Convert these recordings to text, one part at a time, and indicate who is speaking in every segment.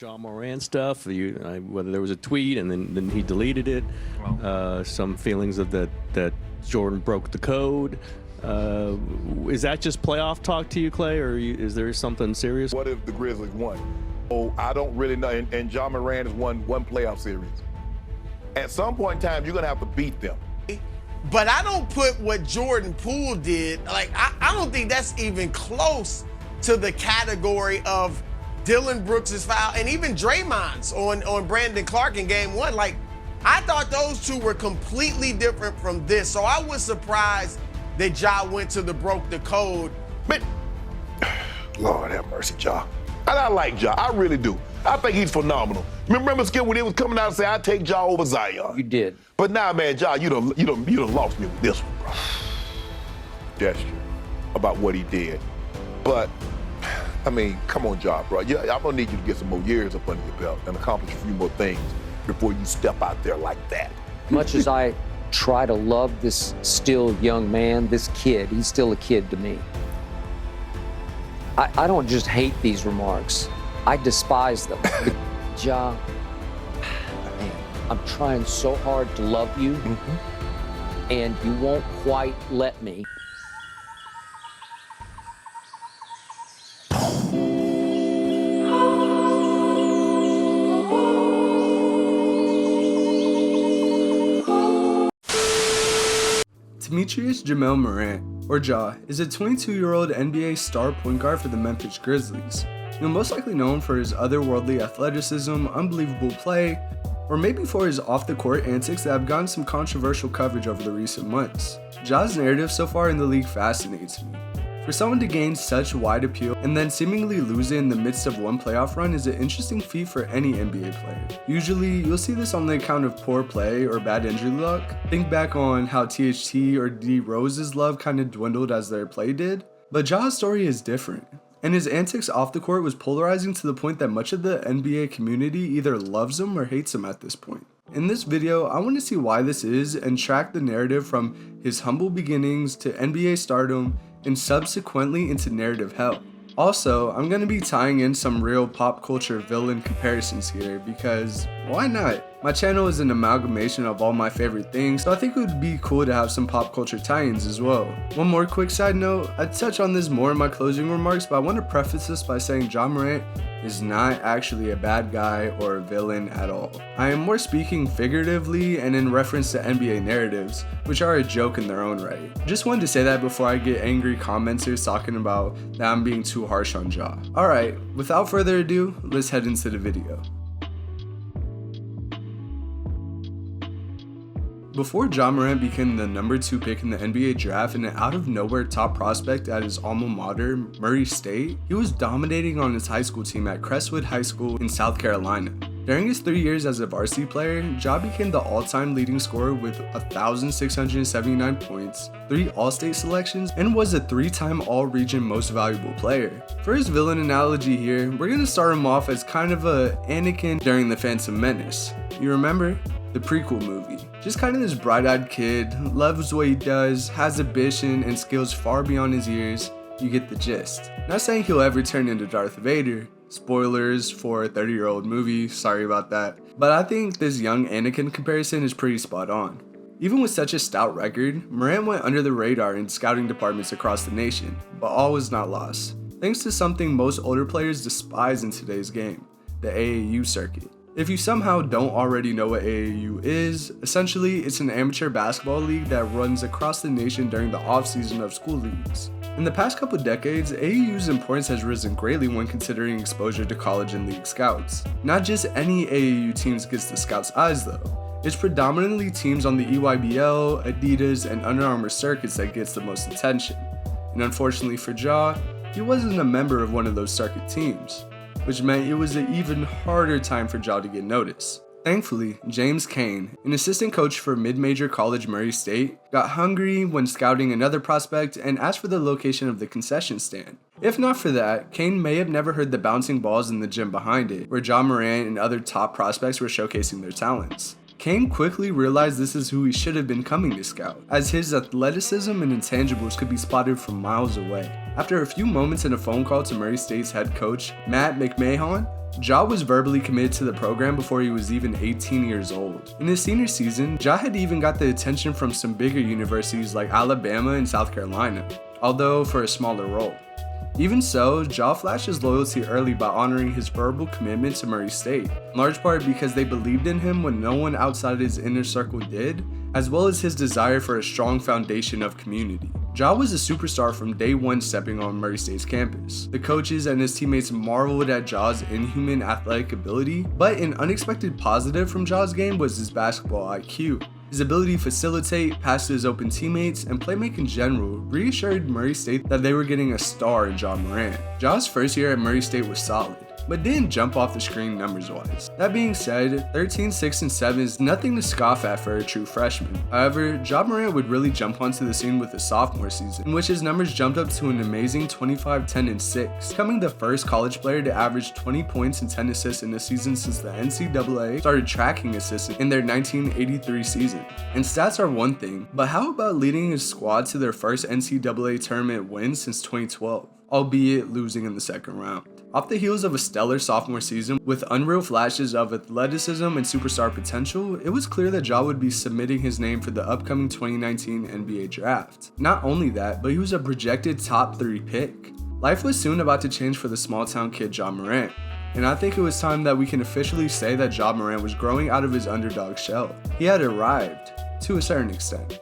Speaker 1: Morant stuff, whether there was a tweet and then he deleted it, some feelings of that Jordan broke the code. Is that just playoff talk to you, Clay, or is there something serious?
Speaker 2: What if the Grizzlies won? Oh, I don't really know, and Ja Morant has won one playoff series. At some point in time, you're going to have to beat them.
Speaker 3: But I don't put what Jordan Poole did, I don't think that's even close to the category of Dylan Brooks' foul, and even Draymond's on Brandon Clark in game one. I thought those two were completely different from this. So I was surprised that Ja went to the broke the code.
Speaker 2: Man, Lord have mercy, Ja. And I like Ja, I really do. I think he's phenomenal. Remember, Skip, when he was coming out and saying, I'd take Ja over Zion.
Speaker 4: You did.
Speaker 2: But now, man, Ja, you done lost me with this one, bro. Gesture about what he did. But I mean, come on, Ja, bro. Yeah, I'm gonna need you to get some more years up under your belt and accomplish a few more things before you step out there like that.
Speaker 4: Much as I try to love this still young man, this kid, he's still a kid to me. I don't just hate these remarks. I despise them. Ja, man, I'm trying so hard to love you, and you won't quite let me.
Speaker 5: Demetrius Jamel Morant, or Ja, is a 22-year-old NBA star point guard for the Memphis Grizzlies. You'll most likely know him for his otherworldly athleticism, unbelievable play, or maybe for his off-the-court antics that have gotten some controversial coverage over the recent months. Ja's narrative so far in the league fascinates me. For someone to gain such wide appeal and then seemingly lose it in the midst of one playoff run is an interesting feat for any NBA player. Usually, you'll see this on the account of poor play or bad injury luck. Think back on how THT or D Rose's love kind of dwindled as their play did. But Ja's story is different, and his antics off the court was polarizing to the point that much of the NBA community either loves him or hates him at this point. In this video, I want to see why this is and track the narrative from his humble beginnings to NBA stardom and subsequently into narrative hell. Also, I'm going to be tying in some real pop culture villain comparisons here because why not? My channel is an amalgamation of all my favorite things, so I think it would be cool to have some pop culture tie-ins as well. One more quick side note, I touch on this more in my closing remarks, but I want to preface this by saying Ja Morant is not actually a bad guy or a villain at all. I am more speaking figuratively and in reference to NBA narratives, which are a joke in their own right. Just wanted to say that before I get angry commenters talking about that I'm being too harsh on Ja. Alright, without further ado, let's head into the video. Before Ja Morant became the number 2 pick in the NBA draft and an out-of-nowhere top prospect at his alma mater, Murray State, he was dominating on his high school team at Crestwood High School in South Carolina. During his 3 years as a varsity player, Ja became the all-time leading scorer with 1,679 points, 3 All-State selections, and was a 3-time All-Region Most Valuable Player. For his villain analogy here, we're going to start him off as kind of a Anakin during The Phantom Menace. You remember? The prequel movie. Just kind of this bright-eyed kid, loves what he does, has ambition and skills far beyond his years. You get the gist. Not saying he'll ever turn into Darth Vader. Spoilers for a 30-year-old movie, sorry about that. But I think this young Anakin comparison is pretty spot on. Even with such a stout record, Morant went under the radar in scouting departments across the nation, but all was not lost. Thanks to something most older players despise in today's game, the AAU circuit. If you somehow don't already know what AAU is, essentially it's an amateur basketball league that runs across the nation during the off-season of school leagues. In the past couple decades, AAU's importance has risen greatly when considering exposure to college and league scouts. Not just any AAU teams gets the scouts' eyes though. It's predominantly teams on the EYBL, Adidas, and Under Armour circuits that gets the most attention. And unfortunately for Ja, he wasn't a member of one of those circuit teams, which meant it was an even harder time for Ja to get noticed. Thankfully, James Kane, an assistant coach for mid-major college Murray State, got hungry when scouting another prospect and asked for the location of the concession stand. If not for that, Kane may have never heard the bouncing balls in the gym behind it, where Ja Morant and other top prospects were showcasing their talents. Kane quickly realized this is who he should have been coming to scout, as his athleticism and intangibles could be spotted from miles away. After a few moments in a phone call to Murray State's head coach, Matt McMahon, Ja was verbally committed to the program before he was even 18 years old. In his senior season, Ja had even got the attention from some bigger universities like Alabama and South Carolina, although for a smaller role. Even so, Ja flashed his loyalty early by honoring his verbal commitment to Murray State, in large part because they believed in him when no one outside his inner circle did, as well as his desire for a strong foundation of community. Ja was a superstar from day one stepping on Murray State's campus. The coaches and his teammates marveled at Ja's inhuman athletic ability, but an unexpected positive from Ja's game was his basketball IQ. His ability to facilitate, pass to his open teammates, and play make in general reassured Murray State that they were getting a star in Ja Morant. Ja's first year at Murray State was solid, but didn't jump off the screen numbers-wise. That being said, 13, 6, and 7 is nothing to scoff at for a true freshman. However, Ja Morant would really jump onto the scene with his sophomore season, in which his numbers jumped up to an amazing 25, 10, and 6, becoming the first college player to average 20 points and 10 assists in a season since the NCAA started tracking assists in their 1983 season. And stats are one thing, but how about leading his squad to their first NCAA tournament win since 2012, albeit losing in the second round? Off the heels of a stellar sophomore season with unreal flashes of athleticism and superstar potential, it was clear that Ja would be submitting his name for the upcoming 2019 NBA draft. Not only that, but he was a projected top 3 pick. Life was soon about to change for the small town kid Ja Morant, and I think it was time that we can officially say that Ja Morant was growing out of his underdog shell. He had arrived, to a certain extent.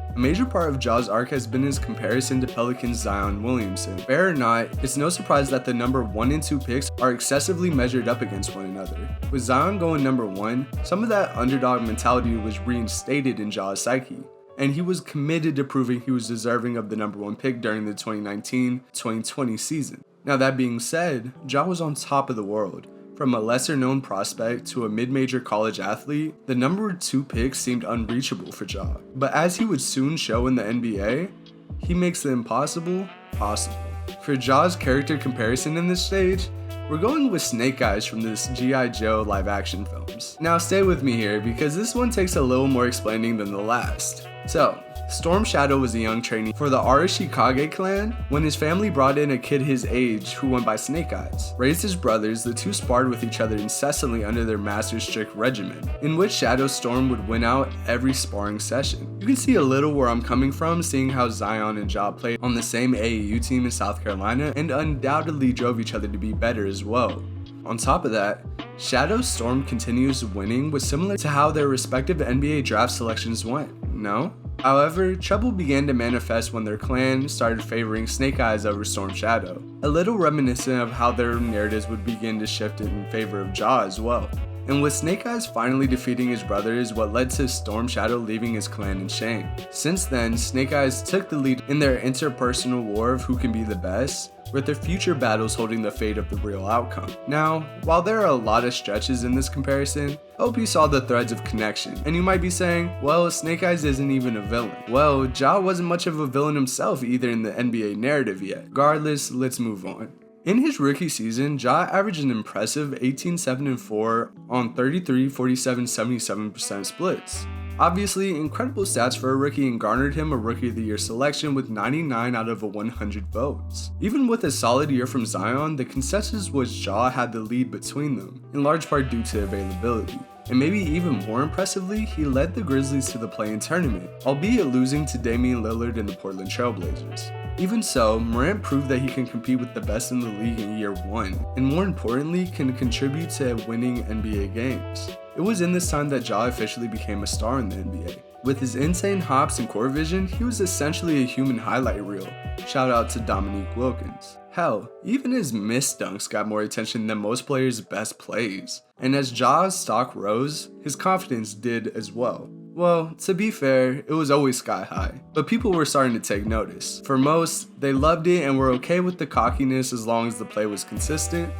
Speaker 5: A major part of Ja's arc has been his comparison to Pelicans' Zion Williamson. Fair or not, it's no surprise that the number 1 and 2 picks are excessively measured up against one another. With Zion going number 1, some of that underdog mentality was reinstated in Ja's psyche, and he was committed to proving he was deserving of the number 1 pick during the 2019-2020 season. Now that being said, Ja was on top of the world. From a lesser-known prospect to a mid-major college athlete, the number 2 pick seemed unreachable for Ja. But as he would soon show in the NBA, he makes the impossible possible. For Ja's character comparison in this stage, we're going with Snake Eyes from this G.I. Joe live-action films. Now stay with me here because this one takes a little more explaining than the last. So, Storm Shadow was a young trainee for the Arashikage clan when his family brought in a kid his age who went by Snake Eyes. Raised as brothers, the two sparred with each other incessantly under their master's strict regimen, in which Shadow Storm would win out every sparring session. You can see a little where I'm coming from, seeing how Zion and Ja played on the same AAU team in South Carolina and undoubtedly drove each other to be better as well. On top of that, Shadow Storm continues winning was similar to how their respective NBA draft selections went, no? However, trouble began to manifest when their clan started favoring Snake Eyes over Storm Shadow, a little reminiscent of how their narratives would begin to shift in favor of Ja as well. And with Snake Eyes finally defeating his brother is what led to Storm Shadow leaving his clan in shame. Since then, Snake Eyes took the lead in their interpersonal war of who can be the best, with their future battles holding the fate of the real outcome. Now, while there are a lot of stretches in this comparison, I hope you saw the threads of connection, and you might be saying, well, Snake Eyes isn't even a villain. Well, Ja wasn't much of a villain himself either in the NBA narrative yet. Regardless, let's move on. In his rookie season, Ja averaged an impressive 18, 7, and 4 on 33, 47, 77% splits. Obviously, incredible stats for a rookie and garnered him a Rookie of the Year selection with 99 out of 100 votes. Even with a solid year from Zion, the consensus was Ja had the lead between them, in large part due to availability. And maybe even more impressively, he led the Grizzlies to the play-in tournament, albeit losing to Damian Lillard and the Portland Trail Blazers. Even so, Morant proved that he can compete with the best in the league in year 1, and more importantly, can contribute to winning NBA games. It was in this time that Ja officially became a star in the NBA. With his insane hops and court vision, he was essentially a human highlight reel. Shout out to Dominique Wilkins. Hell, even his missed dunks got more attention than most players' best plays. And as Ja's stock rose, his confidence did as well. Well, to be fair, it was always sky high, but people were starting to take notice. For most, they loved it and were okay with the cockiness as long as the play was consistent.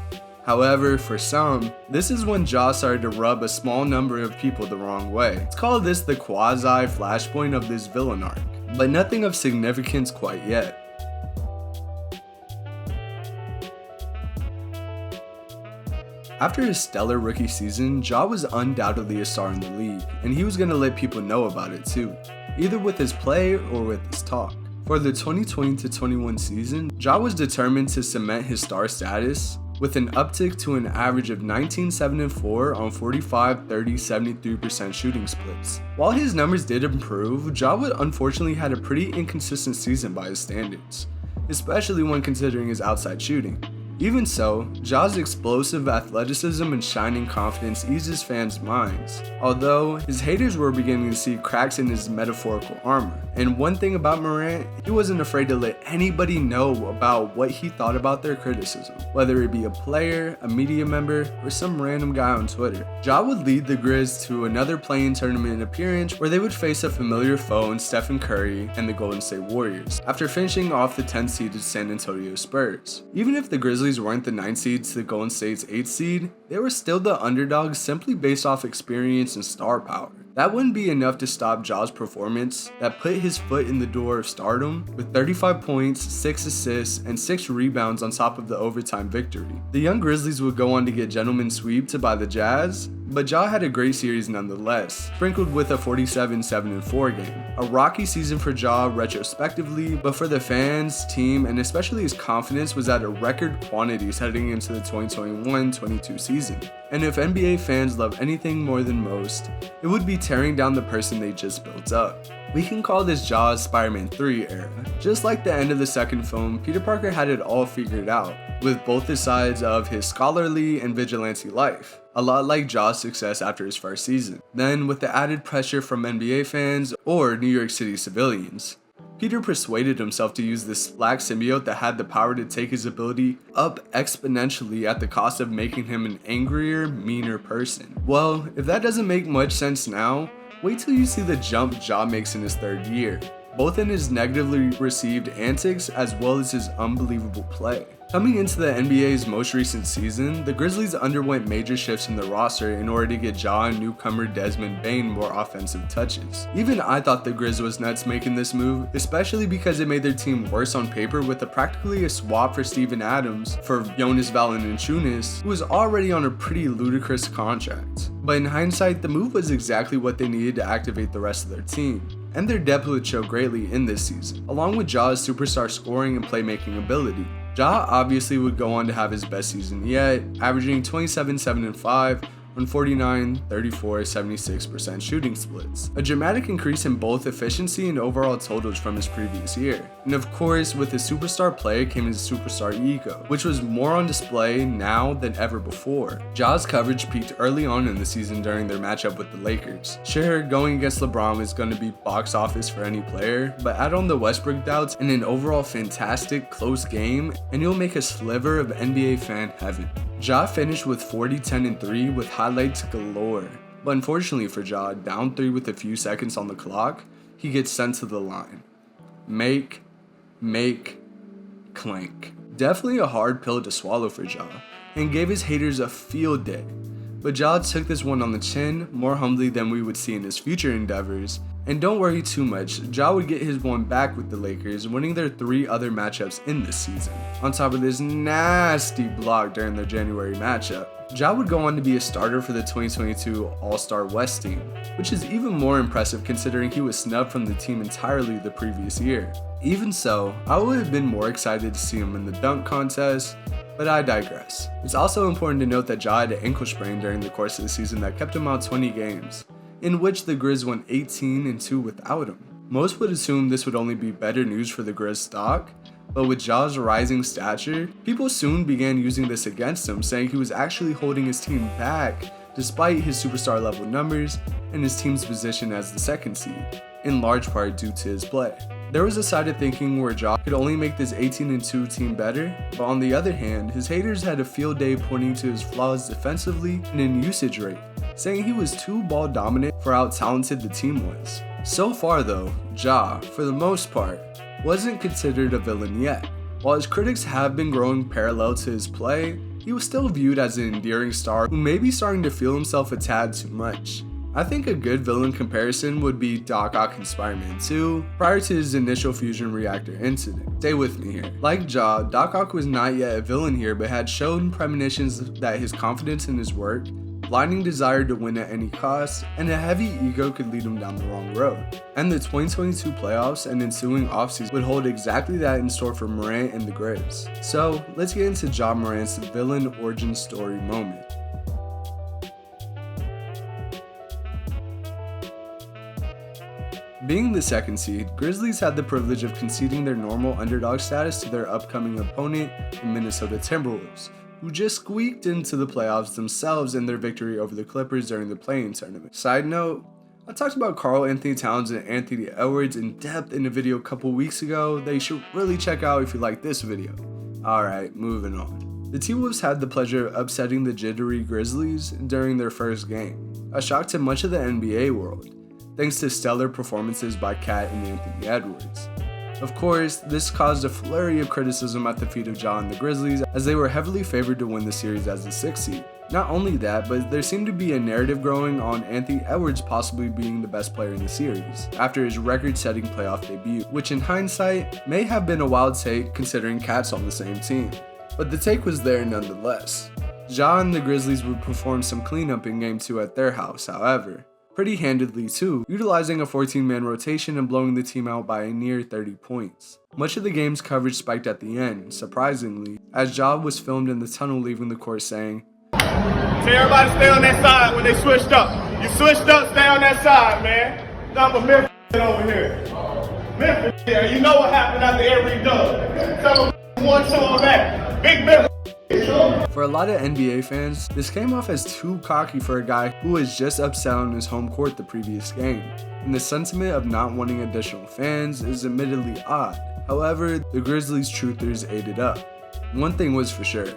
Speaker 5: However, for some, this is when Ja started to rub a small number of people the wrong way. Let's call this the quasi-flashpoint of this villain arc, but nothing of significance quite yet. After his stellar rookie season, Ja was undoubtedly a star in the league, and he was going to let people know about it too, either with his play or with his talk. For the 2020-21 season, Ja was determined to cement his star status with an uptick to an average of 19, 7, and 4 on 45, 30, 73% shooting splits. While his numbers did improve, Ja would unfortunately had a pretty inconsistent season by his standards, especially when considering his outside shooting. Even so, Ja's explosive athleticism and shining confidence eases fans' minds, although his haters were beginning to see cracks in his metaphorical armor. And one thing about Morant, he wasn't afraid to let anybody know about what he thought about their criticism, whether it be a player, a media member, or some random guy on Twitter. Ja would lead the Grizz to another play-in tournament appearance where they would face a familiar foe in Stephen Curry and the Golden State Warriors, after finishing off the 10th-seeded San Antonio Spurs. Even if the Grizzlies weren't the 9th seed to the Golden State's 8th seed, they were still the underdogs simply based off experience and star power. That wouldn't be enough to stop Ja's performance that put his foot in the door of Stardom with 35 points, 6 assists, and 6 rebounds on top of the overtime victory. The young Grizzlies would go on to get gentlemen sweeped by the Jazz, but Ja had a great series nonetheless, sprinkled with a 47, 7, and 4 game. A rocky season for Ja retrospectively, but for the fans, team, and especially his confidence was at a record quantities heading into the 2021-22 season. And if NBA fans love anything more than most, it would be tearing down the person they just built up. We can call this Ja's Spider-Man 3 era. Just like the end of the second film, Peter Parker had it all figured out, with both the sides of his scholarly and vigilante life, a lot like Ja's success after his first season. Then, with the added pressure from NBA fans or New York City civilians, Peter persuaded himself to use this black symbiote that had the power to take his ability up exponentially at the cost of making him an angrier, meaner person. Well, if that doesn't make much sense now, wait till you see the jump Ja makes in his 3rd year, both in his negatively received antics as well as his unbelievable play. Coming into the NBA's most recent season, the Grizzlies underwent major shifts in the roster in order to get Ja and newcomer Desmond Bane more offensive touches. Even I thought the Grizz was nuts making this move, especially because it made their team worse on paper with practically a swap for Steven Adams for Jonas Valanciunas, who was already on a pretty ludicrous contract. But in hindsight, the move was exactly what they needed to activate the rest of their team, and their depth would show greatly in this season, along with Ja's superstar scoring and playmaking ability. Ja obviously would go on to have his best season yet, averaging 27, 7, and 5 on 49, 34, 76% shooting splits. A dramatic increase in both efficiency and overall totals from his previous year. And of course, with his superstar play came his superstar ego, which was more on display now than ever before. Ja's coverage peaked early on in the season during their matchup with the Lakers. Sure, going against LeBron is going to be box office for any player, but add on the Westbrook doubts and an overall fantastic, close game, and you'll make a sliver of NBA fan heaven. Ja finished with 40, 10, and 3 with highlights galore, but unfortunately for Ja, down 3 with a few seconds on the clock, he gets sent to the line. Make, clank. Definitely a hard pill to swallow for Ja, and gave his haters a field day. But Ja took this one on the chin, more humbly than we would see in his future endeavors. And don't worry too much, Ja would get his one back with the Lakers, winning their 3 other matchups in this season, on top of this nasty block during their January matchup. Ja would go on to be a starter for the 2022 All-Star West team, which is even more impressive considering he was snubbed from the team entirely the previous year. Even so, I would have been more excited to see him in the dunk contest, but I digress. It's also important to note that Ja had an ankle sprain during the course of the season that kept him out 20 games, in which the Grizz went 18-2 without him. Most would assume this would only be better news for the Grizz stock, but with Ja's rising stature, people soon began using this against him, saying he was actually holding his team back despite his superstar level numbers and his team's position as the 2nd seed, in large part due to his play. There was a side of thinking where Ja could only make this 18-2 team better, but on the other hand, his haters had a field day pointing to his flaws defensively and in usage rate, saying he was too ball dominant for how talented the team was. So far though, Ja, for the most part, wasn't considered a villain yet. While his critics have been growing parallel to his play, he was still viewed as an endearing star who may be starting to feel himself a tad too much. I think a good villain comparison would be Doc Ock in Spider-Man 2, prior to his initial fusion reactor incident. Stay with me here. Like Ja, Doc Ock was not yet a villain here, but had shown premonitions that his confidence in his work blinding desire to win at any cost, and a heavy ego could lead him down the wrong road. And the 2022 playoffs and ensuing offseason would hold exactly that in store for Morant and the Grizz. So let's get into Ja Morant's villain origin story moment. Being the second seed, Grizzlies had the privilege of conceding their normal underdog status to their upcoming opponent, the Minnesota Timberwolves, who just squeaked into the playoffs themselves in their victory over the Clippers during the play-in tournament. Side note, I talked about Karl Anthony Towns and Anthony Edwards in depth in a video a couple weeks ago that you should really check out if you like this video. Alright, moving on. The T-Wolves had the pleasure of upsetting the jittery Grizzlies during their first game, a shock to much of the NBA world, thanks to stellar performances by Cat and Anthony Edwards. Of course, this caused a flurry of criticism at the feet of Ja and the Grizzlies, as they were heavily favored to win the series as the 6th seed. Not only that, but there seemed to be a narrative growing on Anthony Edwards possibly being the best player in the series, after his record-setting playoff debut, which in hindsight may have been a wild take considering Cat's on the same team. But the take was there nonetheless. Ja and the Grizzlies would perform some cleanup in Game 2 at their house, however. Pretty handedly too, utilizing a 14-man rotation and blowing the team out by a near 30 points. Much of the game's coverage spiked at the end, surprisingly, as Ja was filmed in the tunnel leaving the court saying,
Speaker 6: "Tell everybody stay on that side when they switched up. You switched up, stay on that side, man. Number Memphis over here. Memphis, yeah, you know what happened after every dub. Tell them 1-2 on that. Big Memphis."
Speaker 5: For a lot of NBA fans, this came off as too cocky for a guy who was just upset on his home court the previous game, and the sentiment of not wanting additional fans is admittedly odd. However, the Grizzlies truthers ate it up. One thing was for sure,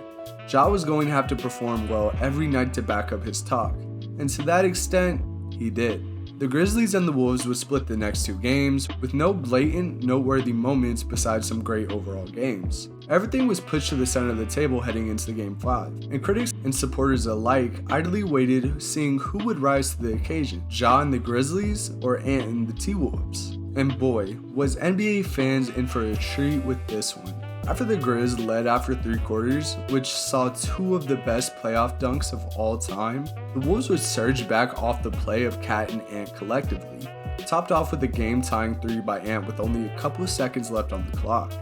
Speaker 5: Ja was going to have to perform well every night to back up his talk, and to that extent, he did. The Grizzlies and the Wolves would split the next 2 games, with no blatant, noteworthy moments besides some great overall games. Everything was pushed to the center of the table heading into Game 5, and critics and supporters alike idly waited seeing who would rise to the occasion, Ja and the Grizzlies or Ant and the T-Wolves. And boy, was NBA fans in for a treat with this one. After the Grizz led after 3 quarters, which saw 2 of the best playoff dunks of all time, the Wolves would surge back off the play of Cat and Ant collectively, topped off with a game-tying 3 by Ant with only a couple of seconds left on the clock.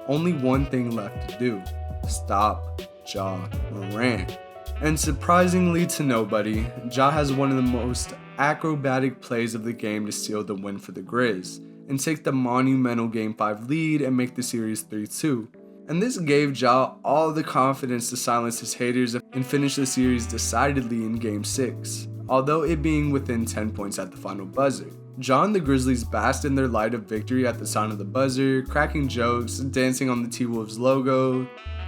Speaker 5: Only one thing left to do: stop Ja Morant. And surprisingly to nobody, Ja has one of the most acrobatic plays of the game to seal the win for the Grizz, and take the monumental Game 5 lead and make the series 3-2. And this gave Ja all the confidence to silence his haters and finish the series decidedly in Game 6, although it being within 10 points at the final buzzer. Ja and the Grizzlies basked in their light of victory at the sound of the buzzer, cracking jokes, dancing on the T-Wolves logo,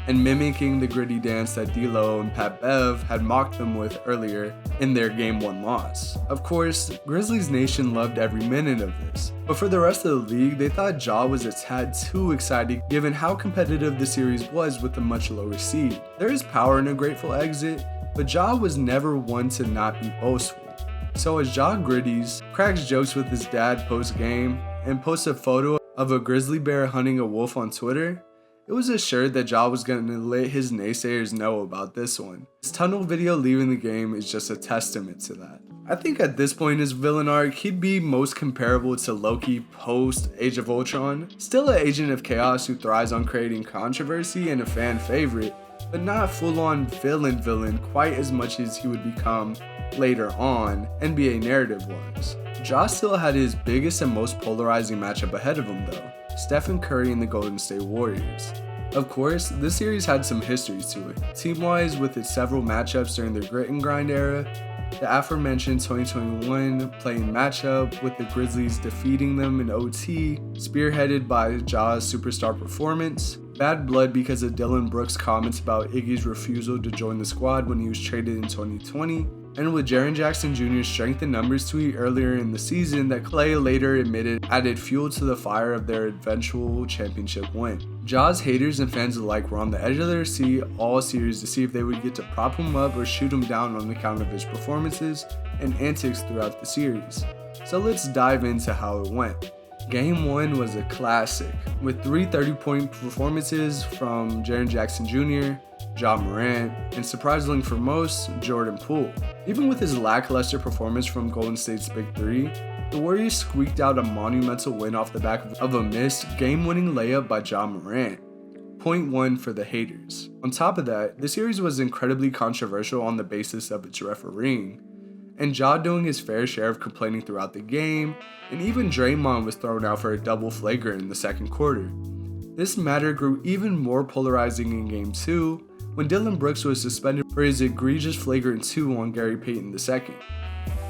Speaker 5: and mimicking the gritty dance that D-Lo and Pat Bev had mocked them with earlier in their Game 1 loss. Of course, Grizzlies Nation loved every minute of this, but for the rest of the league, they thought Ja was a tad too exciting given how competitive the series was with a much lower seed. There is power in a grateful exit, but Ja was never one to not be boastful. So as Ja gritties, cracks jokes with his dad post-game, and posts a photo of a grizzly bear hunting a wolf on Twitter, it was assured that Ja was going to let his naysayers know about this one. His tunnel video leaving the game is just a testament to that. I think at this point in his villain arc, he'd be most comparable to Loki post Age of Ultron. Still an agent of chaos who thrives on creating controversy and a fan favorite, but not full-on villain quite as much as he would become later on, NBA narrative was. Ja still had his biggest and most polarizing matchup ahead of him though, Stephen Curry and the Golden State Warriors. Of course, this series had some history to it, team-wise with its several matchups during their grit and grind era, the aforementioned 2021 play-in matchup with the Grizzlies defeating them in OT, spearheaded by Ja's superstar performance, bad blood because of Dylan Brooks' comments about Iggy's refusal to join the squad when he was traded in 2020, and with Jaren Jackson Jr.'s strength in numbers tweet earlier in the season that Clay later admitted added fuel to the fire of their eventual championship win. Ja's haters and fans alike were on the edge of their seat all series to see if they would get to prop him up or shoot him down on account of his performances and antics throughout the series. So let's dive into how it went. Game 1 was a classic, with 3 30-point performances from Jaren Jackson Jr., Ja Morant, and surprisingly for most, Jordan Poole. Even with his lackluster performance from Golden State's Big Three, the Warriors squeaked out a monumental win off the back of a missed game-winning layup by Ja Morant. Point 1 for the haters. On top of that, the series was incredibly controversial on the basis of its refereeing, and Ja doing his fair share of complaining throughout the game, and even Draymond was thrown out for a double flagrant in the second quarter. This matter grew even more polarizing in Game 2, when Dillon Brooks was suspended for his egregious flagrant 2 on Gary Payton II,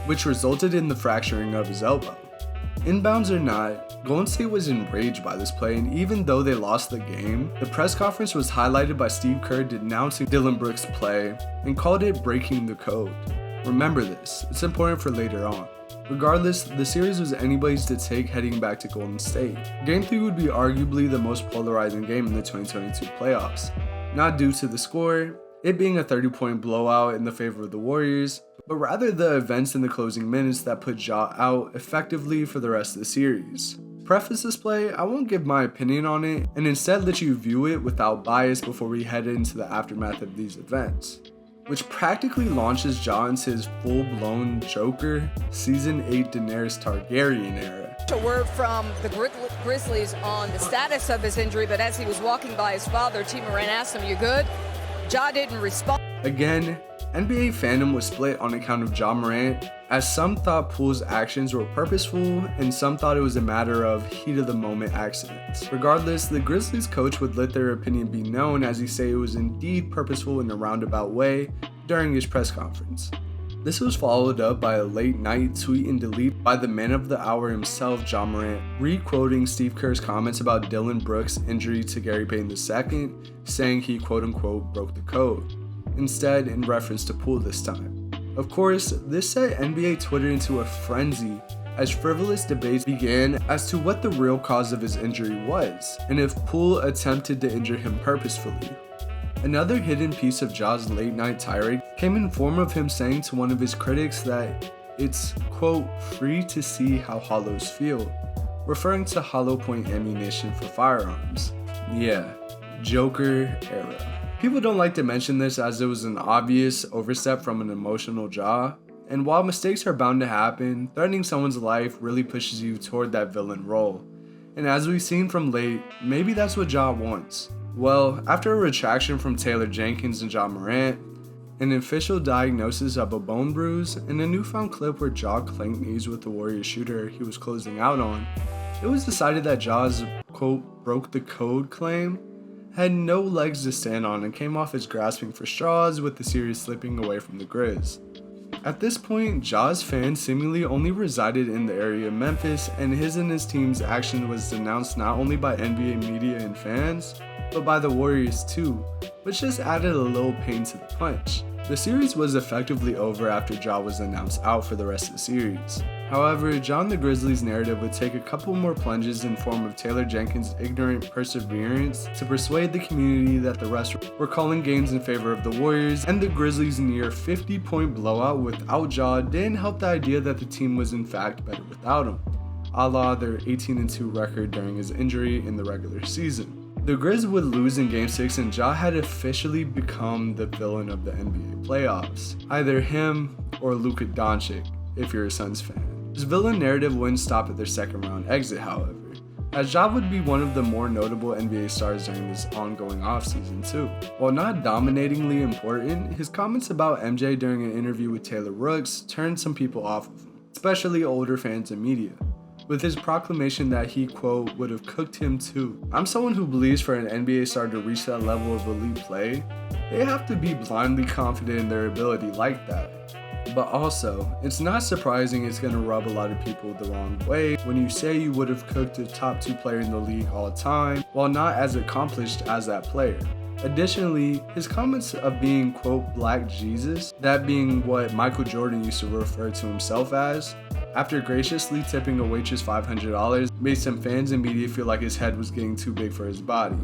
Speaker 5: which resulted in the fracturing of his elbow. Inbounds or not, Golden State was enraged by this play, and even though they lost the game, the press conference was highlighted by Steve Kerr denouncing Dillon Brooks' play and called it breaking the code. Remember this, it's important for later on. Regardless, the series was anybody's to take heading back to Golden State. Game 3 would be arguably the most polarizing game in the 2022 playoffs, not due to the score, it being a 30-point blowout in the favor of the Warriors, but rather the events in the closing minutes that put Ja out effectively for the rest of the series. Preface this play, I won't give my opinion on it, and instead let you view it without bias before we head into the aftermath of these events, which practically launches Ja into his full-blown Joker, Season 8 Daenerys Targaryen era.
Speaker 7: A word from the Grizzlies on the status of his injury, but as he was walking by his father, T. Morant asked him, "You good?" Ja didn't respond.
Speaker 5: Again, NBA fandom was split on account of Ja Morant, as some thought Poole's actions were purposeful and some thought it was a matter of heat-of-the-moment accidents. Regardless, the Grizzlies coach would let their opinion be known, as he said it was indeed purposeful in a roundabout way during his press conference. This was followed up by a late-night tweet and delete by the man of the hour himself, Ja Morant, re-quoting Steve Kerr's comments about Dillon Brooks' injury to Gary Payton II, saying he quote-unquote broke the code, instead in reference to Poole this time. Of course, this set NBA Twitter into a frenzy as frivolous debates began as to what the real cause of his injury was, and if Poole attempted to injure him purposefully. Another hidden piece of Ja's late-night tirade came in form of him saying to one of his critics that it's, quote, free to see how hollows feel, referring to hollow point ammunition for firearms. Yeah, Joker era. People don't like to mention this as it was an obvious overstep from an emotional Ja, and while mistakes are bound to happen, threatening someone's life really pushes you toward that villain role. And as we've seen from late, maybe that's what Ja wants. Well, after a retraction from Taylor Jenkins and Ja Morant, an official diagnosis of a bone bruise, and a newfound clip where Ja clanked knees with the Warriors shooter he was closing out on, it was decided that Ja's, quote, broke the code claim had no legs to stand on and came off as grasping for straws, with the series slipping away from the Grizz. At this point, Ja's fans seemingly only resided in the area of Memphis, and his team's action was denounced not only by NBA media and fans, but by the Warriors too, which just added a little pain to the punch. The series was effectively over after Ja was announced out for the rest of the series. However, Ja and the Grizzlies narrative would take a couple more plunges in form of Taylor Jenkins' ignorant perseverance to persuade the community that the refs were calling games in favor of the Warriors, and the Grizzlies' near 50-point blowout without Ja didn't help the idea that the team was in fact better without him, a la their 18-2 record during his injury in the regular season. The Grizz would lose in Game 6 and Ja had officially become the villain of the NBA playoffs. Either him or Luka Doncic, if you're a Suns fan. His villain narrative wouldn't stop at their second round exit, however, as Ja would be one of the more notable NBA stars during this ongoing offseason too. While not dominatingly important, his comments about MJ during an interview with Taylor Rooks turned some people off of him, especially older fans and media, with his proclamation that he, quote, would have cooked him too. I'm someone who believes for an NBA star to reach that level of elite play, they have to be blindly confident in their ability like that. But also, it's not surprising it's going to rub a lot of people the wrong way when you say you would have cooked a top 2 player in the league all the time, while not as accomplished as that player. Additionally, his comments of being, quote, Black Jesus, that being what Michael Jordan used to refer to himself as, after graciously tipping a waitress $500, made some fans and media feel like his head was getting too big for his body.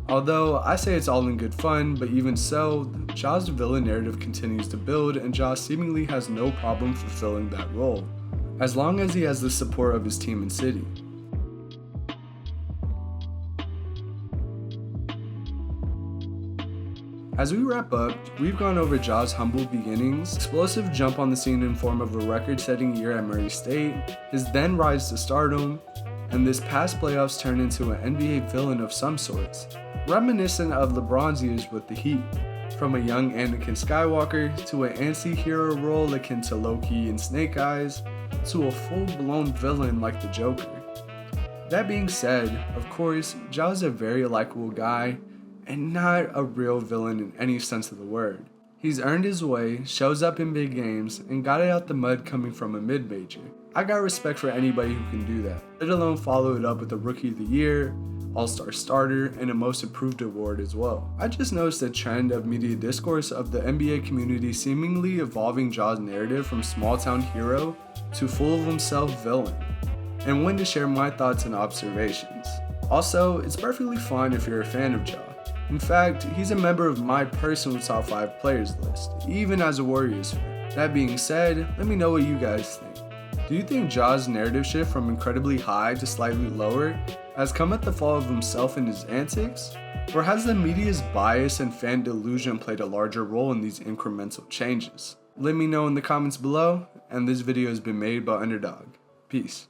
Speaker 5: Although, I say it's all in good fun, but even so, Ja's villain narrative continues to build, and Ja seemingly has no problem fulfilling that role, as long as he has the support of his team and city. As we wrap up, we've gone over Ja's humble beginnings, explosive jump on the scene in form of a record-setting year at Murray State, his then rise to stardom, and this past playoffs turned into an NBA villain of some sorts, reminiscent of LeBron's years with the Heat. From a young Anakin Skywalker to an anti-hero role akin to Loki and Snake Eyes, to a full-blown villain like the Joker. That being said, of course, Ja's a very likable guy, and not a real villain in any sense of the word. He's earned his way, shows up in big games, and got it out the mud coming from a mid-major. I got respect for anybody who can do that, let alone follow it up with a Rookie of the Year, All-Star Starter, and a Most Improved award as well. I just noticed a trend of media discourse of the NBA community seemingly evolving Ja's narrative from small-town hero to full-of-himself villain, and wanted to share my thoughts and observations. Also, it's perfectly fine if you're a fan of Ja. In fact, he's a member of my personal top 5 players list, even as a Warriors fan. That being said, let me know what you guys think. Do you think Ja's narrative shift from incredibly high to slightly lower has come at the fall of himself and his antics? Or has the media's bias and fan delusion played a larger role in these incremental changes? Let me know in the comments below, and this video has been made by Underdog. Peace.